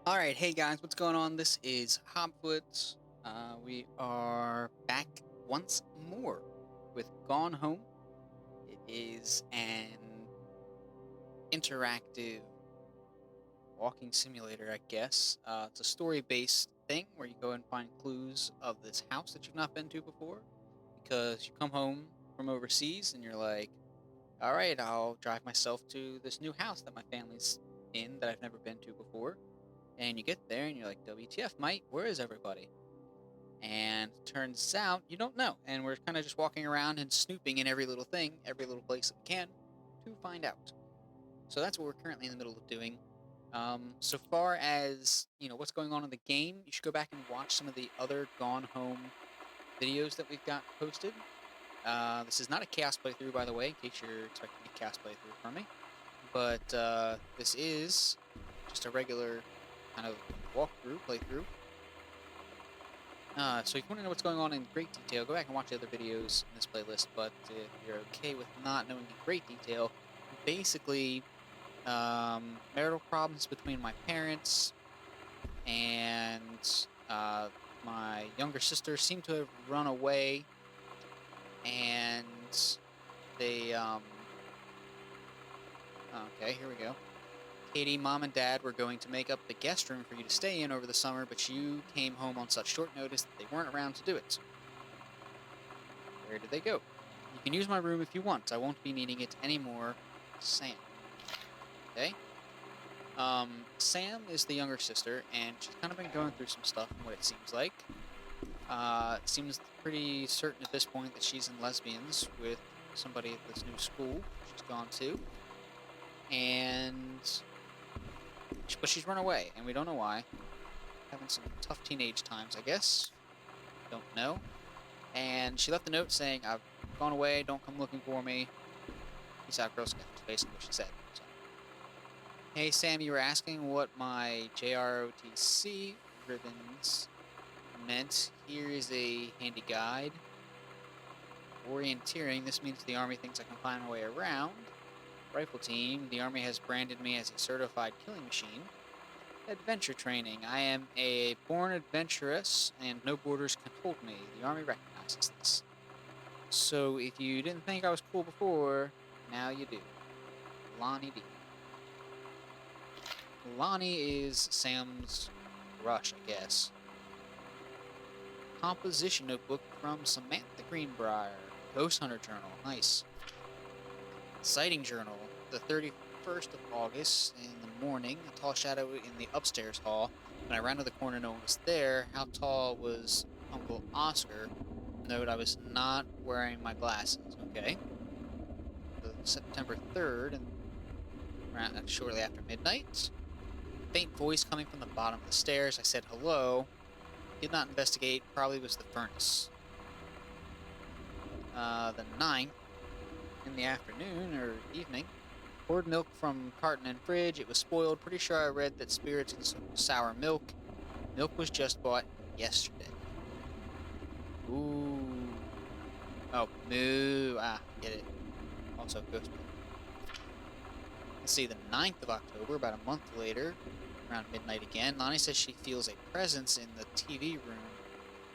Alright, hey guys, what's going on? This is HobFoote. We are back once more with Gone Home. It is an interactive walking simulator, I guess. It's a story-based thing where you go and find clues of this house that you've not been to before. Because you come home from overseas and you're like, alright, I'll drive myself to this new house that my family's in that I've never been to before. And you get there and you're like, WTF, mate, where is everybody? And turns out you don't know. And we're kind of just walking around and snooping in every little thing, every little place that we can to find out. So that's what we're currently in the middle of doing. So far as, what's going on in the game, you should go back and watch some of the other Gone Home videos that we've got posted. This is not a chaos playthrough, by the way, in case you're expecting a chaos playthrough from me. But this is just a regular kind of walkthrough, playthrough. So if you want to know what's going on in great detail, go back and watch the other videos in this playlist, but if you're okay with not knowing in great detail, basically, marital problems between my parents and my younger sister seem to have run away, and they, okay, here we go. Katie, Mom, and Dad were going to make up the guest room for you to stay in over the summer, but you came home on such short notice that they weren't around to do it. Where did they go? You can use my room if you want. I won't be needing it anymore. Sam. Okay? Sam is the younger sister, and she's kind of been going through some stuff, from what it seems like. It seems pretty certain at this point that she's in lesbians with somebody at this new school she's gone to. But she's run away, and we don't know why. Having some tough teenage times, I guess. Don't know. And she left a note saying, I've gone away, don't come looking for me. Peace out, Girl Scouts, basically what she said. So. Hey, Sam, you were asking what my JROTC ribbons meant. Here is a handy guide. Orienteering, this means the Army thinks I can find my way around. Rifle team, the Army has branded me as a certified killing machine. Adventure training, I am a born adventurous and no borders can hold me. The Army recognizes this. So if you didn't think I was cool before, now you do. Lonnie D. Lonnie is Sam's crush, I guess. Composition notebook from Samantha Greenbrier. Ghost Hunter journal, nice. Sighting journal, the 31st of August in the morning, a tall shadow in the upstairs hall. When I rounded the corner, no one was there. How tall was Uncle Oscar? Note, I was not wearing my glasses. Okay. September 3rd, and shortly after midnight. Faint voice coming from the bottom of the stairs. I said hello. Did not investigate. Probably was the furnace. The 9th. In the afternoon or evening, poured milk from carton and fridge. It was spoiled. Pretty sure I read that spirits and sour milk. Milk was just bought yesterday. Ooh. Oh, moo. Ah, get it. Also, ghost milk. Let's see, the 9th of October, about a month later, around midnight again, Lonnie says she feels a presence in the TV room.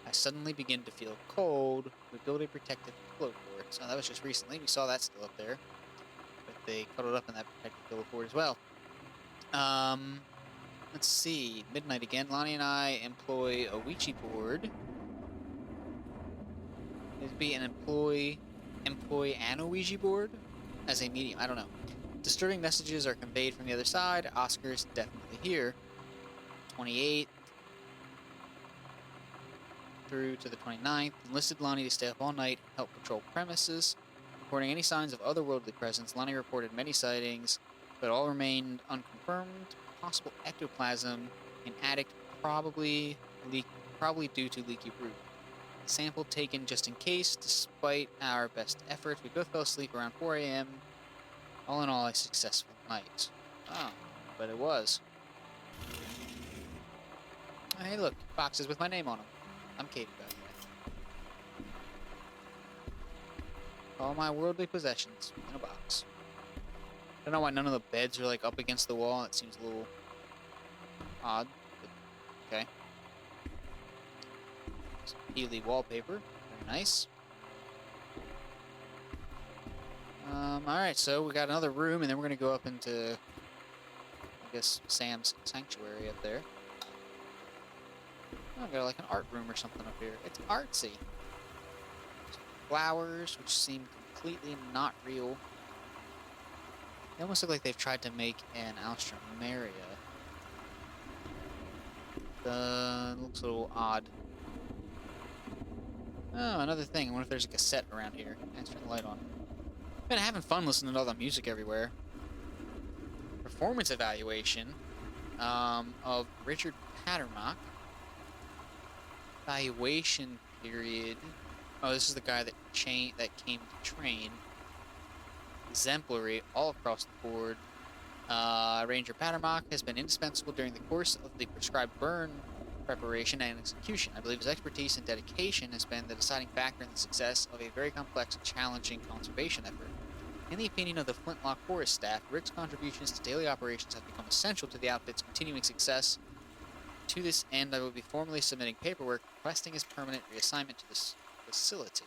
I suddenly begin to feel cold. We build a protective pillow fort. So that was just recently. We saw that still up there. But they cuddled up in that protective pillow fort as well. Let's see. Midnight again. Lonnie and I employ a Ouija board. It'd be an employ an Ouija board as a medium. I don't know. Disturbing messages are conveyed from the other side. Oscar's definitely here. 28th. Through to the 29th, enlisted Lonnie to stay up all night and help patrol premises. Reporting any signs of otherworldly presence, Lonnie reported many sightings, but all remained unconfirmed. Possible ectoplasm in attic, probably due to leaky roof. Sample taken just in case. Despite our best efforts, we both fell asleep around 4 a.m. All in all, a successful night. Oh, but it was. Oh, hey, look, boxes with my name on them. I'm Katie, by the way. All my worldly possessions in a box. I don't know why none of the beds are like up against the wall. It seems a little odd. Okay. Some peely wallpaper. Very nice. Alright, so we got another room, and then we're gonna go up into, I guess, Sam's sanctuary up there. Oh, got like an art room or something up here. It's artsy. Some flowers, which seem completely not real. They almost look like they've tried to make an Alstroemeria. Looks a little odd. Oh, another thing. I wonder if there's a cassette around here. Let's turn the light on. Been having fun listening to all the music everywhere. Performance evaluation of Richard Paternock. Evaluation period. Oh, this is the guy that came to train. Exemplary all across the board. Ranger Paternock has been indispensable during the course of the prescribed burn preparation and execution. I believe his expertise and dedication has been the deciding factor in the success of a very complex and challenging conservation effort. In the opinion of the Flintlock Forest staff, Rick's contributions to daily operations have become essential to the outfit's continuing success. To this end, I will be formally submitting paperwork requesting his permanent reassignment to this facility.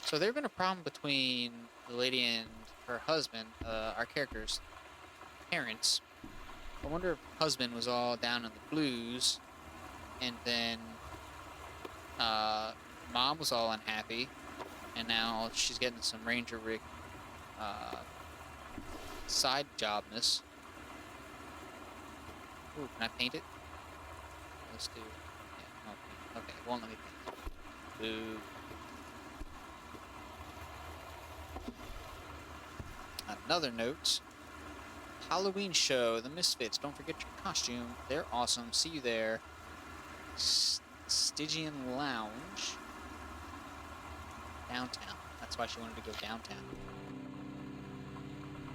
So there's been a problem between the lady and her husband, our character's parents. I wonder if husband was all down in the blues, and then mom was all unhappy, and now she's getting some Ranger Rick side jobness. Ooh, can I paint it? Let's do. Yeah, no, okay, it won't let me paint. Boo. Another note. Halloween show, the Misfits. Don't forget your costume. They're awesome. See you there. Stygian Lounge. Downtown. That's why she wanted to go downtown.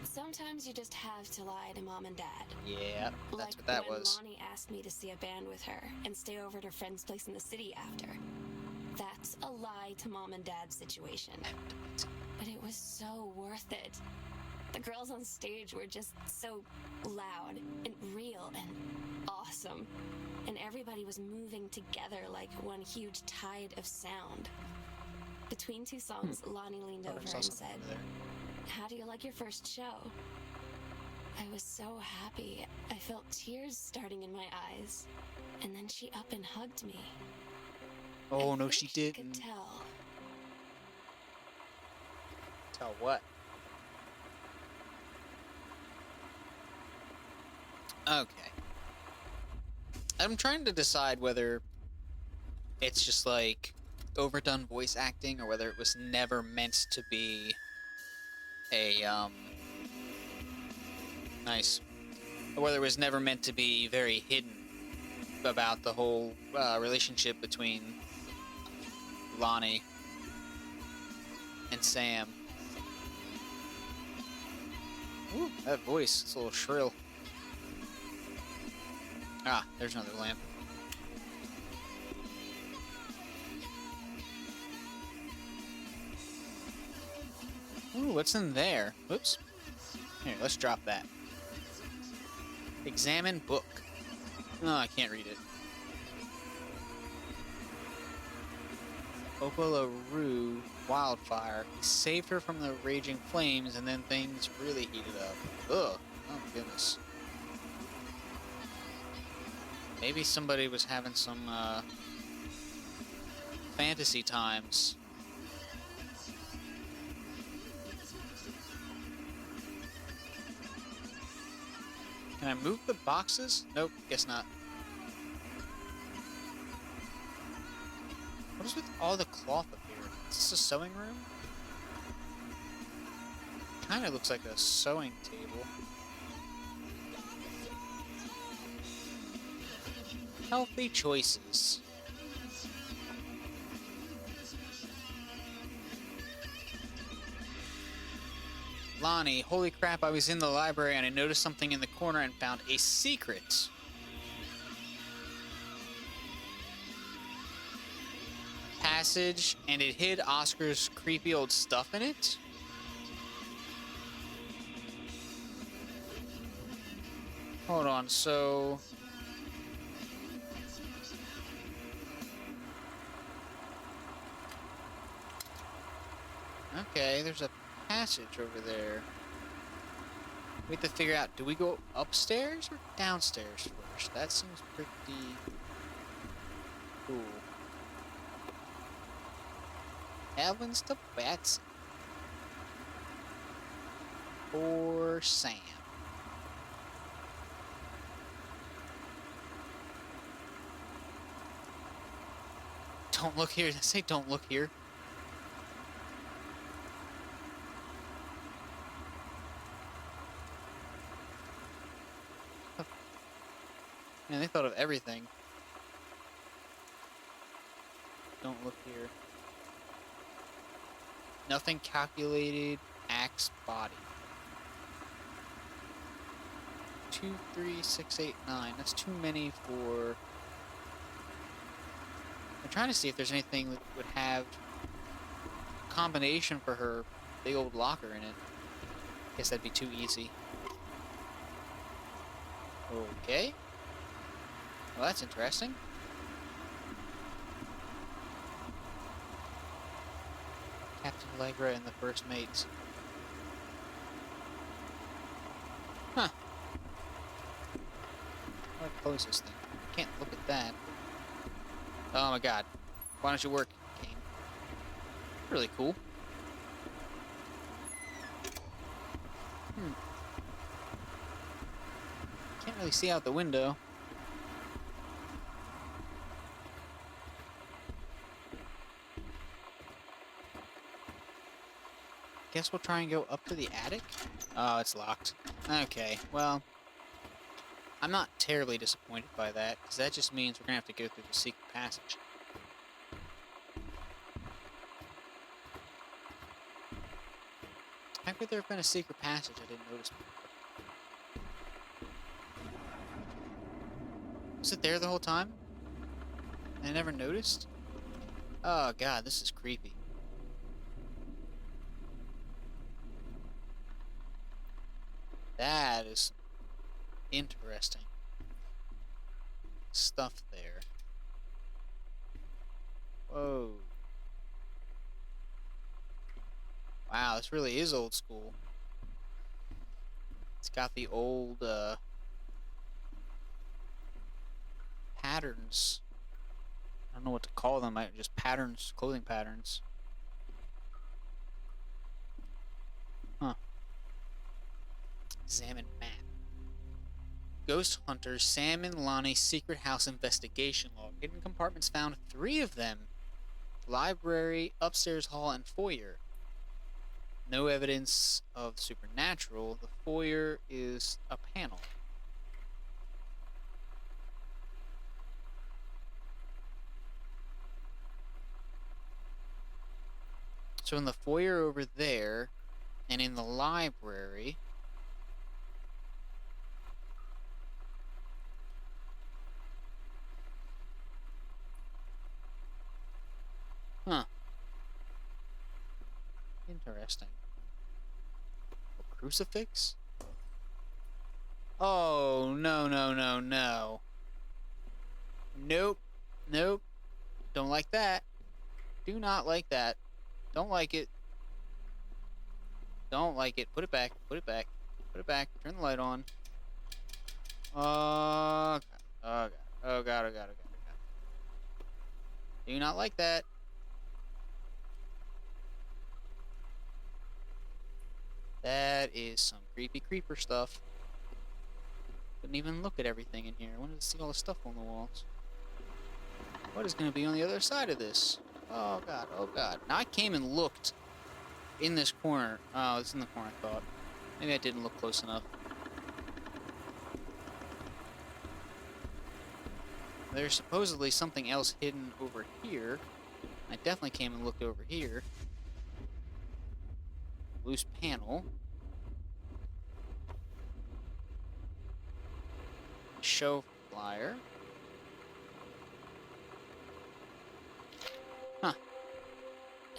Sometimes you just have to lie to mom and dad. Yeah, that's like what that when was. Lonnie asked me to see a band with her and stay over at her friend's place in the city after. That's a lie to mom and dad's situation. But it was so worth it. The girls on stage were just so loud and real and awesome. And everybody was moving together like one huge tide of sound. Between two songs, Lonnie leaned over and said, "How do you like your first show?" I was so happy. I felt tears starting in my eyes. And then she up and hugged me. Oh, I no, think she could didn't. tell. Tell what? Okay. I'm trying to decide whether it's just like overdone voice acting or whether it was never meant to be a nice, or whether it was never meant to be very hidden about the whole relationship between Lonnie and Sam. Ooh, that voice, it's a little shrill. Ah, there's another lamp. Ooh, what's in there? Oops. Here, let's drop that. Examine book. Oh, I can't read it. Opalaroo wildfire. He saved her from the raging flames, and then things really heated up. Ugh. Oh my goodness. Maybe somebody was having some fantasy times. Can I move the boxes? Nope, guess not. What is with all the cloth up here? Is this a sewing room? Kinda looks like a sewing table. Healthy choices. Lonnie, holy crap, I was in the library and I noticed something in the corner and found a secret. Passage, and it hid Oscar's creepy old stuff in it? Hold on, so... Okay, there's a passage over there. We have to figure out, do we go upstairs or downstairs first? That seems pretty cool. Heavens to Betsy. Or Sam. Don't look here. Say don't look here. Man, they thought of everything. Don't look here. Nothing calculated. Axe body. 2, 3, 6, 8, 9. That's too many for... I'm trying to see if there's anything that would have a combination for her big old locker in it. Guess that'd be too easy. Okay. Well, that's interesting. Captain Allegra and the first mates. Huh. How do I close this thing? I can't look at that. Oh my god. Why don't you work, Kane? Really cool. Can't really see out the window. Guess we'll try and go up to the attic? Oh, it's locked. Okay, well... I'm not terribly disappointed by that, because that just means we're going to have to go through the secret passage. How could there have been a secret passage I didn't notice before? Was it there the whole time? I never noticed? Oh god, this is creepy. That is interesting stuff there. Whoa. Wow, this really is old school. It's got the old patterns. I don't know what to call them. Just patterns, clothing patterns. Huh. Examine map. Ghost Hunters, Sam and Lonnie secret house investigation log. Hidden compartments found 3 of them. Library, upstairs hall, and foyer. No evidence of supernatural. The foyer is a panel. So in the foyer over there, and in the library... Huh. Interesting. A crucifix? Oh, no, no, no, no. Nope. Nope. Don't like that. Do not like that. Don't like it. Don't like it. Put it back. Put it back. Put it back. Turn the light on. Oh, God. Oh, God. Oh, God. Oh, God. Oh, God. Oh, God. Do not like that. That is some creepy creeper stuff. Couldn't even look at everything in here. I wanted to see all the stuff on the walls. What is going to be on the other side of this? Oh, God. Oh, God. Now, I came and looked in this corner. Oh, it's in the corner, I thought. Maybe I didn't look close enough. There's supposedly something else hidden over here. I definitely came and looked over here. Loose panel. Show flyer. Huh.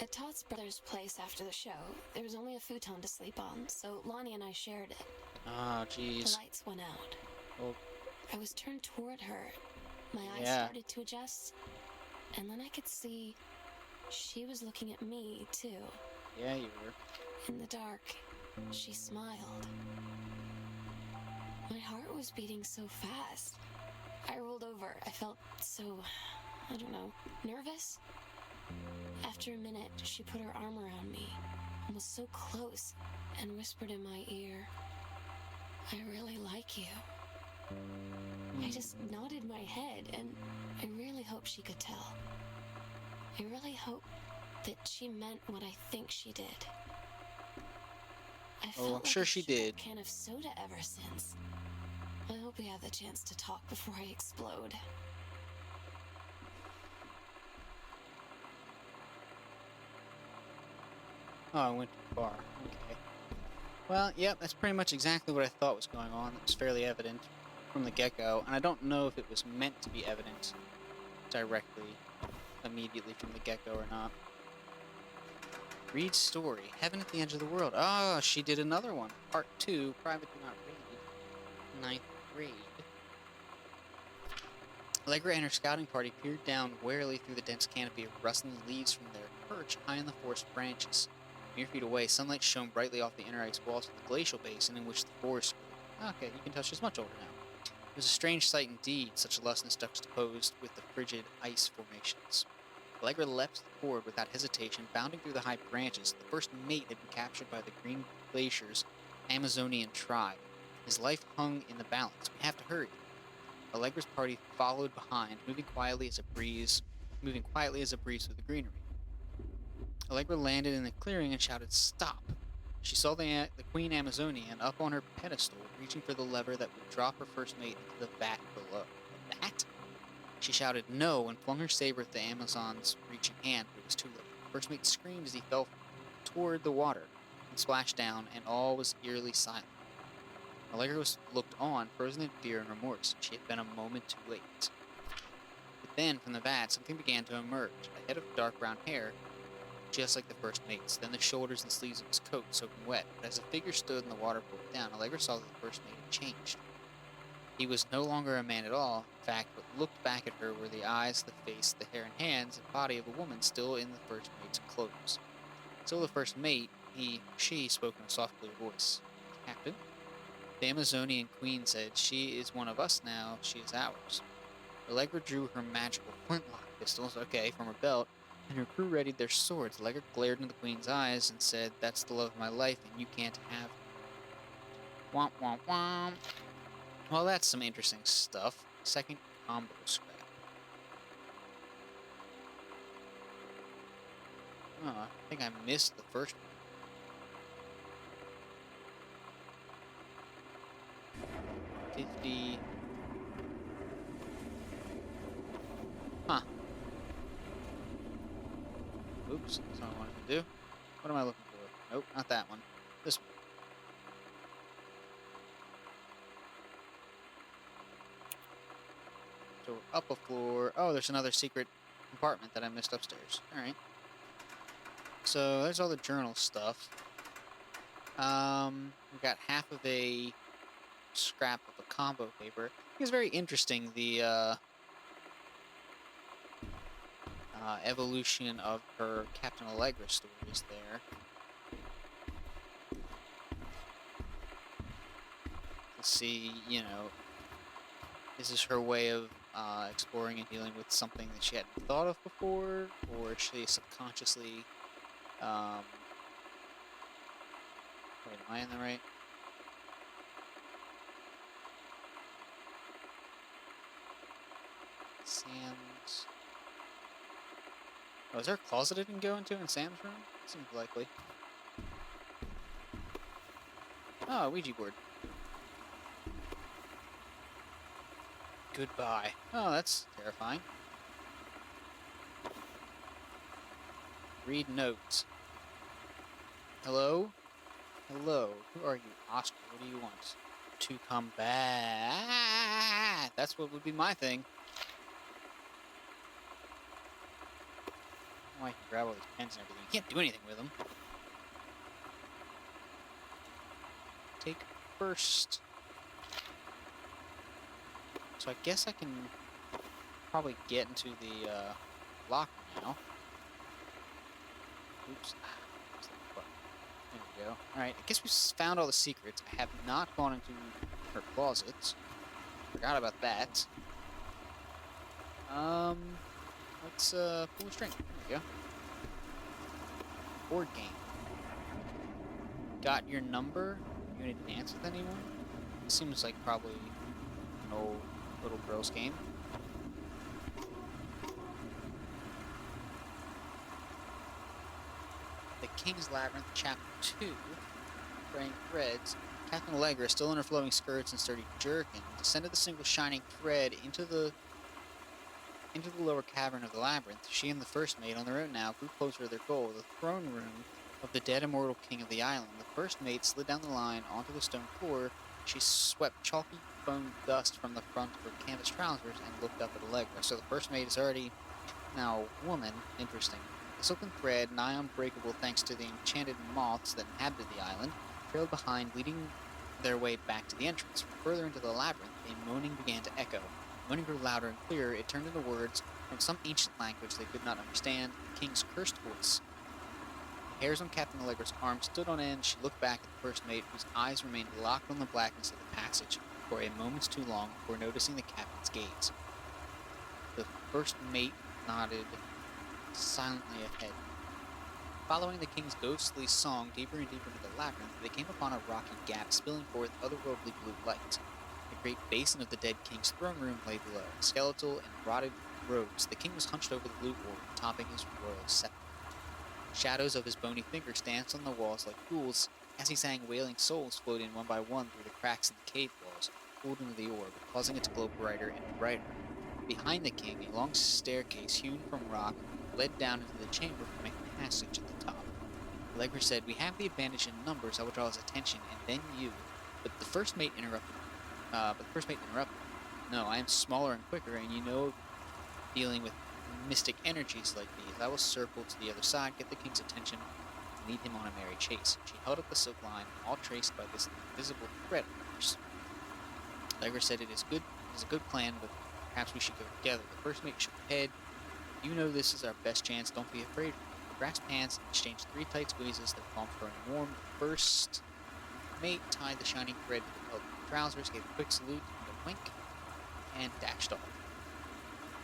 At Todd's brother's place after the show, there was only a futon to sleep on, so Lonnie and I shared it. Oh, jeez. The lights went out. Oh. I was turned toward her. My eyes started to adjust, and then I could see she was looking at me, too. Yeah, you were. In the dark, she smiled. My heart was beating so fast. I rolled over. I felt so, I don't know, nervous. After a minute, she put her arm around me and was so close and whispered in my ear, "I really like you." I just nodded my head, and I really hope she could tell. I really hope that she meant what I think she did. I felt I'm sure like a she heated did. can of soda ever since. I hope we have the chance to talk before I explode. Oh, I went too far. Okay. Well, yep, that's pretty much exactly what I thought was going on. It was fairly evident from the get-go, and I don't know if it was meant to be evident directly, immediately from the get-go or not. Read story. Heaven at the Edge of the World. Oh, she did another one. Part 2, Private Do Not Read. 9th grade. Allegra and her scouting party peered down warily through the dense canopy of rustling leaves from their perch high in the forest branches. Mere feet away, sunlight shone brightly off the inner ice walls of the glacial basin in which the forest grew. Okay, you can tell she's much older now. It was a strange sight indeed, such lessness juxtaposed with the frigid ice formations. Allegra leapt forward without hesitation, bounding through the high branches. The first mate had been captured by the Green Glacier's Amazonian tribe. His life hung in the balance. We have to hurry. Allegra's party followed behind, moving quietly as a breeze through the greenery. Allegra landed in a clearing and shouted, "Stop!" She saw the Queen Amazonian up on her pedestal, reaching for the lever that would drop her first mate into the vat below. A vat? She shouted no and flung her saber at the Amazon's reaching hand, but it was too late. The first mate screamed as he fell toward the water and splashed down, and all was eerily silent. Allegra looked on, frozen in fear and remorse. She had been a moment too late. But then, from the vat, something began to emerge. A head of dark brown hair, just like the first mate's. Then the shoulders and sleeves of his coat soaking wet. But as the figure stood and the water poured down, Allegra saw that the first mate had changed. He was no longer a man at all, in fact, but looked back at her were the eyes, the face, the hair and hands, and body of a woman still in the first mate's clothes. Still the first mate, she spoke in a soft, clear voice. "Captain?" The Amazonian queen said, "She is one of us now, she is ours." Allegra drew her magical flintlock pistols, from her belt, and her crew readied their swords. Allegra glared into the queen's eyes and said, "That's the love of my life, and you can't have her." Womp womp womp. Well, that's some interesting stuff. Second combo scrap. Oh, I think I missed the first one. 50. Huh. Oops, that's not what I wanted to do. What am I looking for? Nope, not that one. This one. So we're up a floor. Oh, there's another secret compartment that I missed upstairs. Alright. So there's all the journal stuff. We got half of a scrap of a combo paper. It's very interesting, the evolution of her Captain Allegra stories there. To see, is this her way of exploring and dealing with something that she hadn't thought of before, or is she subconsciously, wait, am I in the right? Sam's. Oh, is there a closet I can go into in Sam's room? Seems likely. Oh, a Ouija board. Goodbye. Oh, that's terrifying. Read notes. Hello? Hello. Who are you? Oscar, what do you want? To come back. That's what would be my thing. Oh, I can grab all these pens and everything. You can't do anything with them. Take first. So I guess I can probably get into the locker now. Oops. we go. Alright, I guess we found all the secrets. I have not gone into her closet. Forgot about that. Let's pull a string. There we go. Board game. Got your number? You want to dance with anyone? Seems like probably an old little girl's game. The King's Labyrinth, Chapter 2. Fraying threads. Captain Allegra, still in her flowing skirts and sturdy jerkin, descended the single shining thread into the lower cavern of the labyrinth. She and the first mate, on their own now, grew closer to their goal, the throne room of the dead immortal king of the island. The first mate slid down the line onto the stone floor. She swept chalky foam dust from the front of her canvas trousers and looked up at Allegra. So the first mate is already now a woman. Interesting. The silken thread, nigh unbreakable thanks to the enchanted moths that inhabited the island, trailed behind, leading their way back to the entrance. Further into the labyrinth, a moaning began to echo. Moaning grew louder and clearer. It turned into words from some ancient language they could not understand. The king's cursed voice. The hairs on Captain Allegra's arm stood on end. She looked back at the first mate, whose eyes remained locked on the blackness of the passage for a moment too long before noticing the captain's gaze. The first mate nodded silently ahead. Following the king's ghostly song deeper and deeper into the labyrinth, they came upon a rocky gap spilling forth otherworldly blue light. A great basin of the dead king's throne room lay below, skeletal and rotted robes. The king was hunched over the blue orb, topping his royal scepter. Shadows of his bony fingers danced on the walls like ghouls. As he sang, wailing souls flowed in one by one through the cracks in the cave walls, pulled into the orb, causing it to glow brighter and brighter. Behind the king, a long staircase hewn from rock led down into the chamber from a passage at the top. Allegra said, "We have the advantage in numbers. I will draw his attention, and then you." But the first mate interrupted. "No, I am smaller and quicker, and you know, dealing with mystic energies like these. I will circle to the other side, get the king's attention, and lead him on a merry chase." She held up the silk line, all traced by this invisible thread of hers. Allegra said, It is a good plan, but perhaps we should go together." The first mate shook his head. "You know this is our best chance. Don't be afraid." They grasped hands and exchanged 3 tight squeezes, their palms growing warm. The first mate tied the shining thread to the belt of the trousers, gave a quick salute and a wink, and dashed off.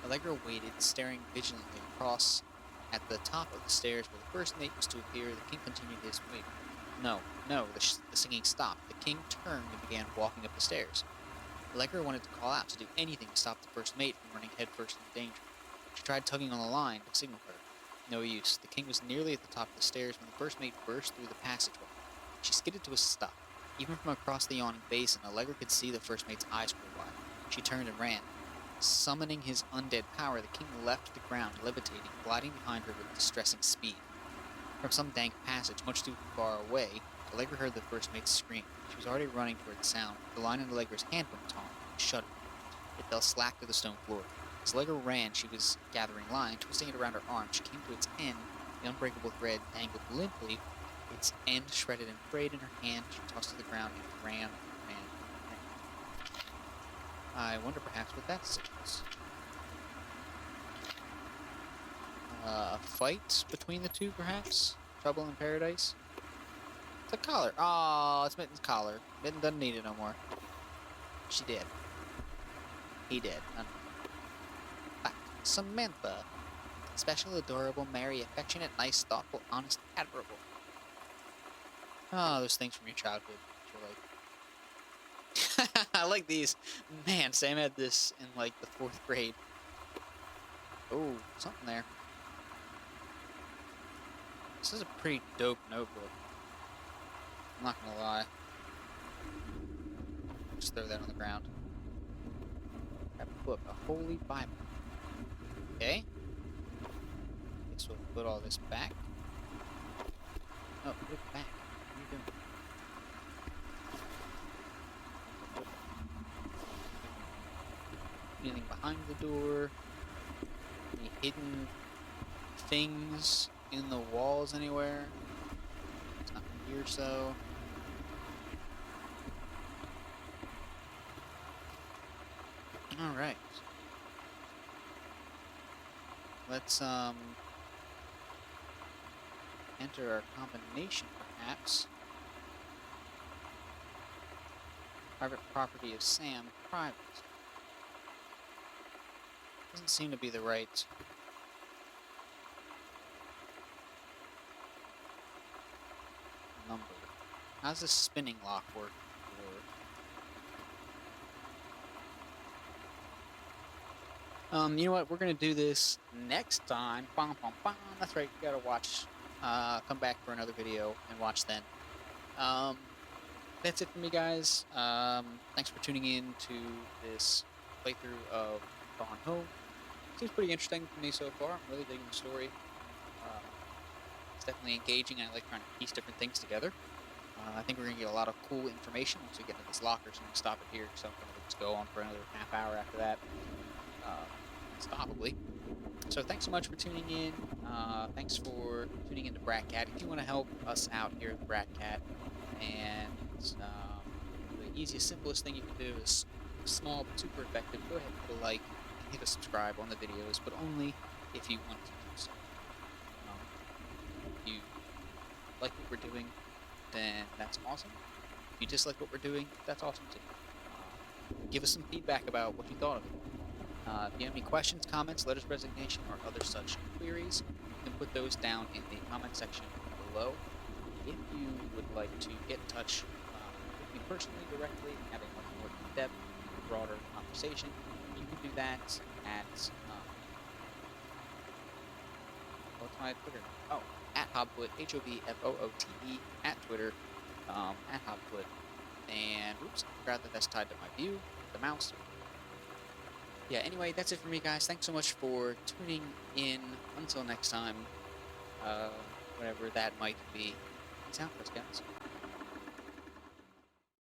Allegra waited, staring vigilantly across at the top of the stairs where the first mate was to appear. The king continued his wait. No, the singing stopped. The king turned and began walking up the stairs. Allegra wanted to call out, to do anything to stop the first mate from running headfirst into danger. She tried tugging on the line to signal her. No use. The king was nearly at the top of the stairs when the first mate burst through the passageway. She skidded to a stop. Even from across the yawning basin, Allegra could see the first mate's eyes grow wide. She turned and ran. Summoning his undead power, the king left the ground, levitating, gliding behind her with distressing speed. From some dank passage, much too far away, Allegra heard the first mate scream. She was already running toward the sound. The line in Allegra's hand went taut and shuddered. It fell slack to the stone floor. As Allegra ran, she was gathering line, twisting it around her arm. She came to its end. The unbreakable thread dangled limply, its end shredded and frayed in her hand. She tossed to the ground and ran. I wonder perhaps what that signals. A fight between the two, perhaps? Trouble in paradise? It's a collar. Aw, it's Mitten's collar. Mitten doesn't need it no more. She did. He did. Back. Samantha. Special, adorable, merry, affectionate, nice, thoughtful, honest, admirable. Oh, those things from your childhood. You're like, I like these. Man, Sam had this in like the 4th grade. Oh, something there. This is a pretty dope notebook. I'm not gonna lie. Just throw that on the ground. Grab a book, a holy Bible. Okay. Guess we'll put all this back. No, put it back. What are you doing? Anything behind the door? Any hidden things in the walls anywhere? It's not here, so. Alright. Let's, enter our combination, perhaps. Private property of Sam. Private. Doesn't seem to be the right number. How's this spinning lock work? You know what? We're gonna do this next time. Bum, bum, bum. That's right. You gotta watch. Come back for another video and watch then. That's it for me, guys. Thanks for tuning in to this playthrough of Gone Home. Seems pretty interesting to me so far. I'm really digging the story. It's definitely engaging. I like trying to piece different things together. I think we're gonna get a lot of cool information once we get into this locker. So I'm gonna stop it here because I'm gonna just go on for another half hour after that. Probably. So thanks so much for tuning in. Thanks for tuning into Bratcat. If you want to help us out here at Bratcat, and the easiest, simplest thing you can do is small but super effective. Go ahead and hit a like, and hit a subscribe on the videos, but only if you want to do so. If you like what we're doing, then that's awesome. If you dislike what we're doing, that's awesome too. Give us some feedback about what you thought of it. If you have any questions, comments, letters of resignation, or other such queries, you can put those down in the comment section below. If you would like to get in touch with me personally, directly, and have a much more in-depth, broader conversation, you can do that at what's my Twitter? Oh, at HobFoote, HobFoote, at Twitter, at HobFoote. And oops, I forgot that that's tied to my view, the mouse. Yeah, anyway, that's it for me, guys. Thanks so much for tuning in. Until next time, whatever that might be. Peace out, guys.